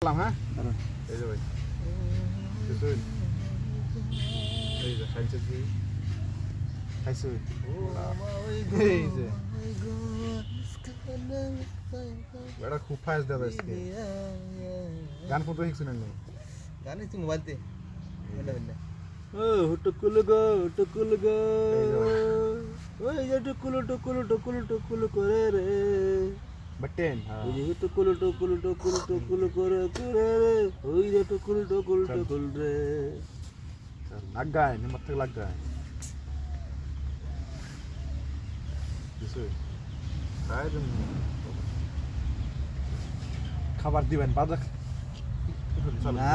হ্যাঁ এই যে ভাই এই যে খাইছে কি খাইছে এই যে বড় খুব ফাস্ট দাদা আজকে গান কোন ঠিক শুনেন নাই গান একটু মোবাইলতে বলে বলে ও টুকুল গো ওই যে টুকুল করে রে বটেন ওই যে টুকুল করে রে ওই যে টুকুল রে लग गया है निमक तक लग गया है जैसे शायद খাবার দিবেন বাদ না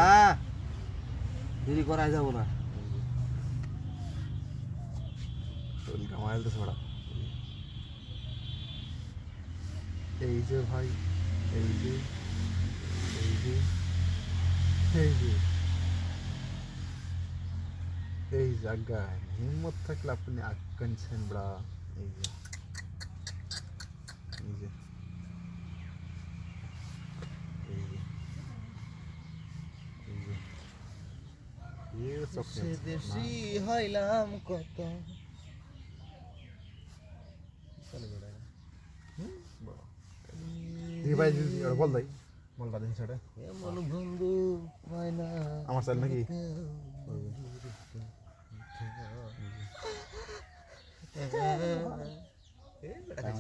দেরি করা যাব না শরীর কামাইল তো বড় এই যে ভাই এই যে এই যে এই যে এই জায়গায় হিম্মত থাকলে আপনি আঁকছেন বড়া এই যে এই যে এই যে এই যে ये सब সে দেশি হইলাম কত চলে বড় ये भाई और बोल दई बोल बात नहीं छड़े এমন বন্ধু হয় না আমার চাল নাকি এই বেটা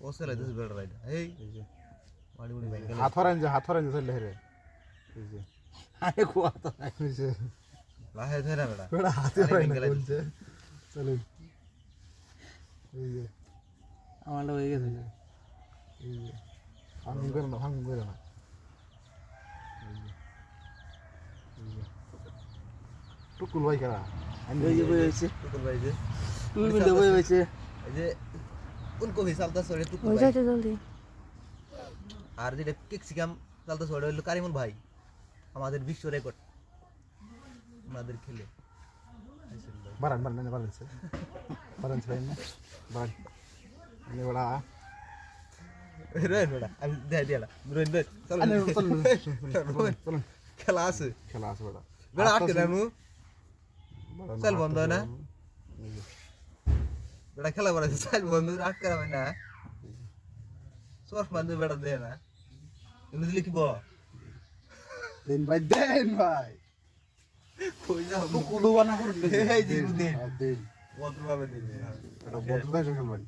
ও চলে দিস বেড় রাইড এই মাড়ি মুড়ি ভাই হাত হরেন যে চলে রে এই যে আরে কোয়া তো এই যে লাহে ধরে বেড়া বড় হাতে হরেন বলছে চলে এই যে আমারটা হয়ে গেছে এই যে ভাঙ করে না টুকুল ভাই কারা এই যে বই হয়েছে টুকুল ভাই যে তুই মিলে বই হয়েছে এই যে উনকো भी चलता सोरे टुकुल हो भाई जाते जल्दी আর যেটা কিক্সিকাম চলতা সোরে হলো কারিমুল ভাই আমাদের বিশ্ব রেকর্ড আমাদের খেলে baran sih baran ini bड़ा Rohin বেড়া আমি দেখ দিলা রোহিন দেখ চলো চল খেলা আছে bड़ा বেড়া আটকে রানু চল বন্ধ হয় না বেড়া খেলা বড় চল বন্ধ আটকে রাখবে না সোর্স বন্ধ বেড়া দে না তুমি দিলে কি বল den ভাই কই যাও টুকুল বানা করে এই যে দিন den বন্ধ ভাবে দিন এটা বন্ধ ভাই